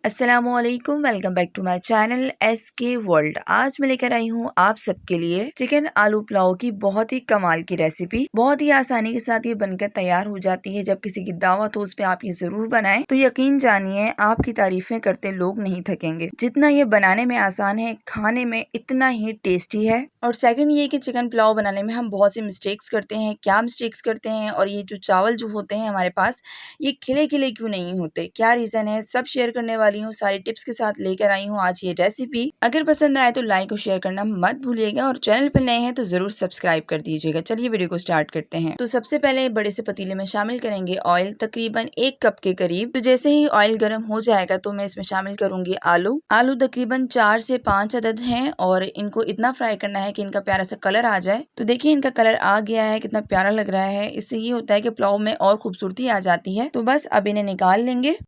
अस्सलामुअलैकुम, welcome back to my channel SK world. आज मैं लेकर आई हूँ आप सबके लिए चिकन आलू पुलाव की बहुत ही कमाल की रेसिपी। बहुत ही आसानी के साथ ये बनकर तैयार हो जाती है। जब किसी की दावत हो उस पे आप ये जरूर बनाएं तो यकीन जानिए आपकी तारीफें करते लोग नहीं थकेंगे। जितना ये बनाने में आसान है खाने में इतना ही टेस्टी है। और सेकंड ये कि चिकन पुलाव बनाने में हम बहुत सी मिस्टेक्स करते हैं। क्या मिस्टेक्स करते हैं और ये जो चावल जो होते हैं हमारे पास ये खिले खिले क्यों नहीं होते, क्या रीजन है, सब शेयर करने वाली हूँ। सारी टिप्स के साथ लेकर आई हूँ आज ये रेसिपी। अगर पसंद आए तो लाइक और शेयर करना मत भूलिएगा और चैनल पर नए हैं तो जरूर सब्सक्राइब कर दीजिएगा। चलिए वीडियो को स्टार्ट करते हैं। तो सबसे पहले बड़े से पतीले में शामिल करेंगे ऑयल, तकरीबन 1 कप के करीब। तो जैसे ही ऑयल गर्म हो जाएगा तो मैं इसमें शामिल करूंगी आलू। आलू तकरीबन 4 से 5 अदद हैं और इनको इतना फ्राई करना है कि इनका प्यारा सा कलर आ जाए। तो देखिए इनका कलर आ गया है, कितना प्यारा लग रहा है। इससे ये होता है कि पुलाव में और खूबसूरती आ जाती है। तो बस अब इन्हें निकाल लेंगे।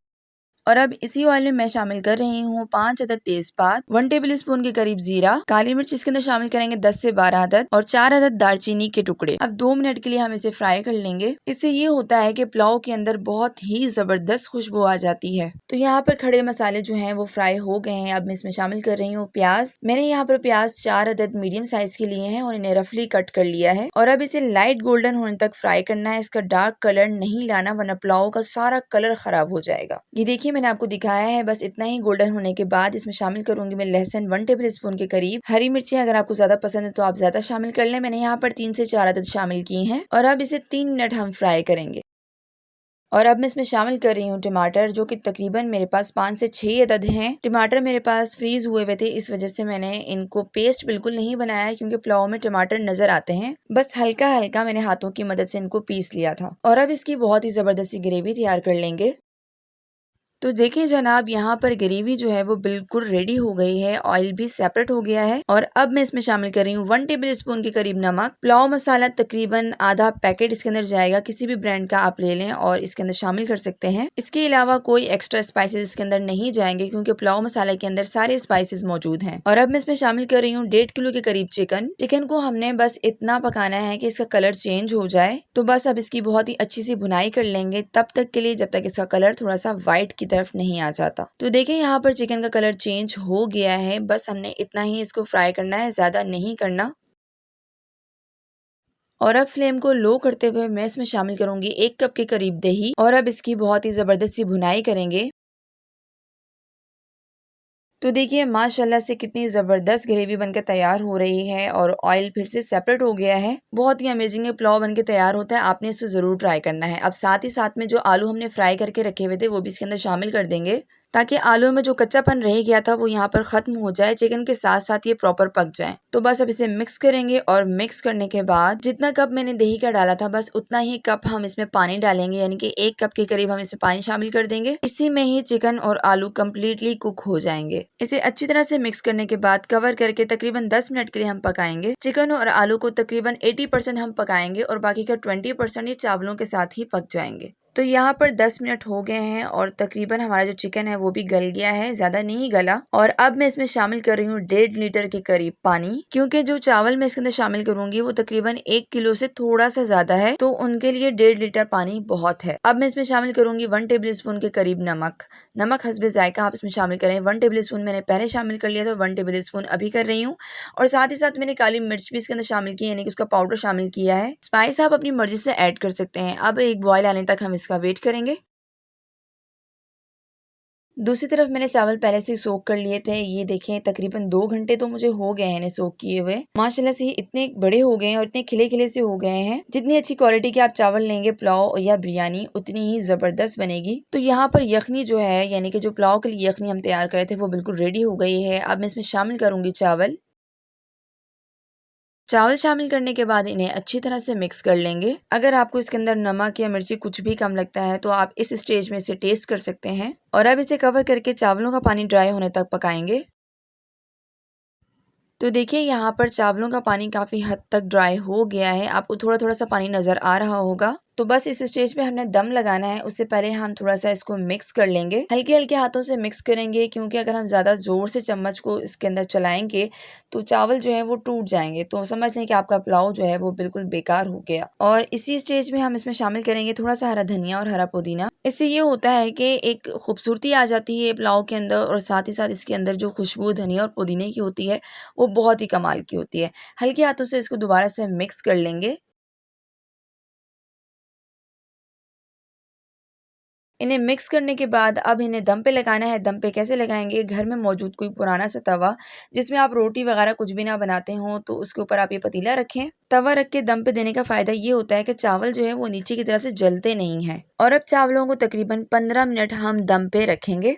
और अब इसी ऑयल में मैं शामिल कर रही हूँ 5 अदद तेजपात, 1 टेबल स्पून के करीब जीरा, काली मिर्च इसके अंदर शामिल करेंगे 10 से 12 अदद और 4 अदद दालचीनी के टुकड़े। अब 2 मिनट के लिए हम इसे फ्राई कर लेंगे। इससे ये होता है कि पुलाव के अंदर बहुत ही जबरदस्त खुशबू आ जाती है। तो यहाँ पर खड़े मसाले जो हैं वो फ्राई हो गए हैं। अब मैं इसमें शामिल कर रही हूँ प्याज। मैंने यहाँ पर प्याज 4 अदद मीडियम साइज के लिए हैं और इन्हें रफली कट कर लिया है। और अब इसे लाइट गोल्डन होने तक फ्राई करना है। इसका डार्क कलर नहीं लाना वरना पुलाव का सारा कलर खराब हो जाएगा। ये देखिए मैंने आपको दिखाया है। बस इतना ही गोल्डन होने के बाद इसमें शामिल करूंगी मैं लहसुन 1 टेबल स्पून के करीब। हरी मिर्ची अगर आपको ज्यादा पसंद है तो आप ज्यादा शामिल कर लें। मैंने यहाँ पर 3 से 4 अदद शामिल की हैं और अब इसे 3 मिनट हम फ्राई करेंगे। और अब मैं इसमें शामिल कर रही हूँ टमाटर, जो कि तकरीबन मेरे पास 5 से 6 अदद हैं। टमाटर मेरे पास फ्रीज हुए हुए थे, इस वजह से मैंने इनको पेस्ट बिल्कुल नहीं बनाया है क्योंकि पुलाव में टमाटर नजर आते हैं। बस हल्का हल्का मैंने हाथों की मदद से इनको पीस लिया था। और अब इसकी बहुत ही जबरदस्ती ग्रेवी तैयार कर लेंगे। तो देखें जनाब, यहाँ पर ग्रेवी जो है वो बिल्कुल रेडी हो गई है। ऑयल भी सेपरेट हो गया है। और अब मैं इसमें शामिल कर रही हूँ 1 टेबल स्पून के करीब नमक। पुलाव मसाला तकरीबन आधा पैकेट इसके अंदर जाएगा, किसी भी ब्रांड का आप ले लें और इसके अंदर शामिल कर सकते हैं। इसके अलावा कोई एक्स्ट्रा स्पाइसेस इसके अंदर नहीं जाएंगे क्योंकि पुलाव मसाले के अंदर सारे स्पाइसेस मौजूद हैं। और अब मैं इसमें शामिल कर रही हूँ 1.5 किलो के करीब चिकन। चिकन को हमने बस इतना पकाना है कि इसका कलर चेंज हो जाए। तो बस अब इसकी बहुत ही अच्छी सी भुनाई कर लेंगे तब तक के लिए जब तक इसका कलर थोड़ा सा व्हाइट की तरफ नहीं आ जाता। तो देखिए यहाँ पर चिकन का कलर चेंज हो गया है। बस हमने इतना ही इसको फ्राई करना है, ज्यादा नहीं करना। और अब फ्लेम को लो करते हुए मैं इसमें शामिल करूंगी 1 कप के करीब दही और अब इसकी बहुत ही जबरदस्त सी भुनाई करेंगे। तो देखिए माशाल्लाह से कितनी ज़बरदस्त ग्रेवी बनकर तैयार हो रही है और ऑयल फिर से सेपरेट हो गया है। बहुत ही अमेजिंग पुलाव बनकर तैयार होता है। आपने इसे ज़रूर ट्राई करना है। अब साथ ही साथ में जो आलू हमने फ्राई करके रखे हुए थे वो भी इसके अंदर शामिल कर देंगे ताकि आलू में जो कच्चापन रह गया था वो यहाँ पर खत्म हो जाए, चिकन के साथ साथ ये प्रॉपर पक जाए। तो बस अब इसे मिक्स करेंगे और मिक्स करने के बाद जितना कप मैंने दही का डाला था बस उतना ही कप हम इसमें पानी डालेंगे, यानी कि 1 कप के करीब हम इसमें पानी शामिल कर देंगे। इसी में ही चिकन और आलू कम्प्लीटली कुक हो जाएंगे। इसे अच्छी तरह से मिक्स करने के बाद कवर करके तकरीबन 10 मिनट के लिए हम पकाएंगे। चिकन और आलू को तकरीबन 80% हम पकाएंगे और बाकी का 20% ये चावलों के साथ ही पक जाएंगे। तो यहाँ पर 10 मिनट हो गए हैं और तकरीबन हमारा जो चिकन है वो भी गल गया है, ज्यादा नहीं गला। और अब मैं इसमें शामिल कर रही हूँ 1.5 लीटर के करीब पानी, क्योंकि जो चावल मैं इसके अंदर शामिल करूंगी वो तकरीबन 1 किलो से थोड़ा सा ज्यादा है, तो उनके लिए 1.5 लीटर पानी बहुत है। अब मैं इसमें शामिल करूंगी 1 टेबल स्पून के करीब नमक। नमक हस्बे जायका आप इसमें शामिल करें। 1 टेबल स्पून मैंने पहले शामिल कर लिया था, 1 टेबल स्पून अभी कर रही हूँ। और साथ ही साथ मैंने काली मिर्च भी इसके अंदर शामिल की, यानी कि उसका पाउडर शामिल किया है। स्पाइस आप अपनी मर्जी से ऐड कर सकते हैं। अब एक बॉयल आने तक हम इसका वेट करेंगे। दूसरी तरफ मैंने चावल पहले से सोक कर लिए थे। ये देखें तकरीबन 2 घंटे तो मुझे हो गए हैं इन्हें सोक किए हुए। माशाल्लाह से इतने बड़े हो गए हैं और इतने खिले खिले से हो गए हैं। जितनी अच्छी क्वालिटी के आप चावल लेंगे पुलाव या बिरयानी उतनी ही जबरदस्त बनेगी। तो यहाँ पर यखनी जो है, यानी कि जो पुलाव के लिए यखनी हम तैयार करे थे वो बिल्कुल रेडी हो गई है। अब मैं इसमें शामिल करूंगी चावल। चावल शामिल करने के बाद इन्हें अच्छी तरह से मिक्स कर लेंगे। अगर आपको इसके अंदर नमक या मिर्ची कुछ भी कम लगता है तो आप इस स्टेज में इसे टेस्ट कर सकते हैं। और अब इसे कवर करके चावलों का पानी ड्राई होने तक पकाएंगे। तो देखिए यहाँ पर चावलों का पानी काफी हद तक ड्राई हो गया है, आपको थोड़ा थोड़ा सा पानी नजर आ रहा होगा। तो बस इस स्टेज पे हमने दम लगाना है। उससे पहले हम थोड़ा सा इसको मिक्स कर लेंगे, हल्के हल्के हाथों से मिक्स करेंगे, क्योंकि अगर हम ज़्यादा ज़ोर से चम्मच को इसके अंदर चलाएंगे तो चावल जो है वो टूट जाएंगे, तो समझ लें कि आपका पुलाव जो है वो बिल्कुल बेकार हो गया। और इसी स्टेज में हम इसमें शामिल करेंगे थोड़ा सा हरा धनिया और हरा पुदीना। इससे ये होता है कि एक खूबसूरती आ जाती है पुलाव के अंदर, और साथ ही साथ इसके अंदर जो खुशबू धनिया और पुदीने की होती है वो बहुत ही कमाल की होती है। हल्के हाथों से इसको दोबारा से मिक्स कर लेंगे। इन्हें मिक्स करने के बाद अब इन्हें दम पे लगाना है। दम पे कैसे लगाएंगे? घर में मौजूद कोई पुराना सा तवा, जिसमें आप रोटी वगैरह कुछ भी ना बनाते हो, तो उसके ऊपर आप ये पतीला रखें। तवा रख के दम पे देने का फ़ायदा ये होता है कि चावल जो है वो नीचे की तरफ से जलते नहीं हैं। और अब चावलों को तकरीबन 15 मिनट हम दम पे रखेंगे।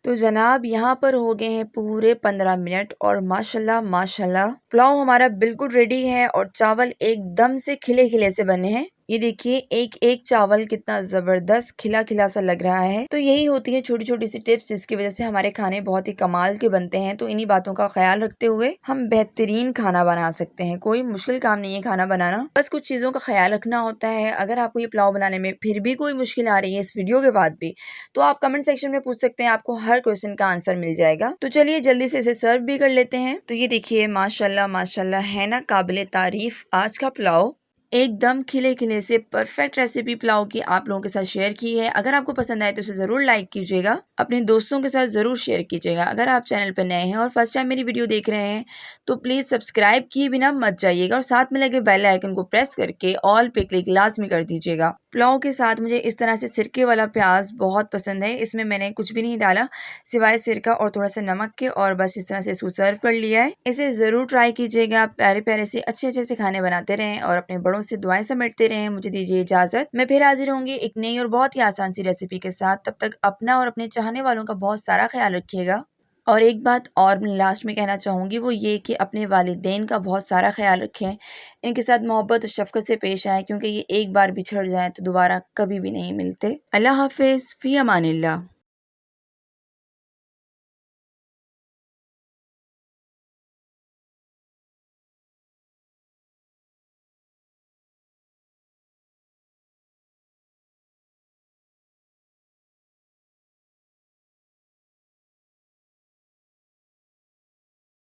तो जनाब यहाँ पर हो गए हैं पूरे 15 मिनट, और माशाल्लाह माशाल्लाह पुलाव हमारा बिल्कुल रेडी है, और चावल एकदम से खिले खिले से बने हैं। ये देखिए एक एक चावल कितना जबरदस्त खिला खिला सा लग रहा है। तो यही होती है छोटी छोटी सी टिप्स, जिसकी वजह से हमारे खाने बहुत ही कमाल के बनते हैं। तो इन्हीं बातों का ख्याल रखते हुए हम बेहतरीन खाना बना सकते हैं। कोई मुश्किल काम नहीं है खाना बनाना, बस कुछ चीज़ों का ख्याल रखना होता है। अगर आपको ये पुलाव बनाने में फिर भी कोई मुश्किल आ रही है इस वीडियो के बाद भी, तो आप कमेंट सेक्शन में पूछ सकते हैं, आपको हर क्वेश्चन का आंसर मिल जाएगा। तो चलिए जल्दी से इसे सर्व भी कर लेते हैं। तो ये देखिए माशाल्लाह माशाल्लाह है ना काबिले तारीफ आज का पुलाव। एकदम खिले खिले से परफेक्ट रेसिपी पुलाव की आप लोगों के साथ शेयर की है। अगर आपको पसंद आए तो उसे ज़रूर लाइक कीजिएगा, अपने दोस्तों के साथ ज़रूर शेयर कीजिएगा। अगर आप चैनल पर नए हैं और फर्स्ट टाइम मेरी वीडियो देख रहे हैं तो प्लीज़ सब्सक्राइब किए बिना मत जाइएगा, और साथ में लगे बेल आइकन को प्रेस करके ऑल पे क्लिक लाजमी कर दीजिएगा। पुलाव के साथ मुझे इस तरह से सिरके वाला प्याज बहुत पसंद है। इसमें मैंने कुछ भी नहीं डाला सिवाय सिरका और थोड़ा सा नमक के, और बस इस तरह से इसको सर्व कर लिया है। इसे ज़रूर ट्राई कीजिएगा। प्यारे प्यारे से अच्छे अच्छे से खाने बनाते रहें और अपने बड़ों से दुआएं समेटते रहें। मुझे दीजिए इजाज़त, मैं फिर हाजिर होंगी एक नई और बहुत ही आसान सी रेसिपी के साथ। तब तक अपना और अपने चाहने वालों का बहुत सारा ख्याल रखिएगा। और एक बात और मैं लास्ट में कहना चाहूँगी, वो ये कि अपने वालिदैन का बहुत सारा ख्याल रखें। इनके साथ मोहब्बत और शफ़क़त से पेश आएँ, क्योंकि ये एक बार बिछड़ जाएँ तो दोबारा कभी भी नहीं मिलते। अल्लाह हाफ़िज़, फ़ी अमानिल्लाह।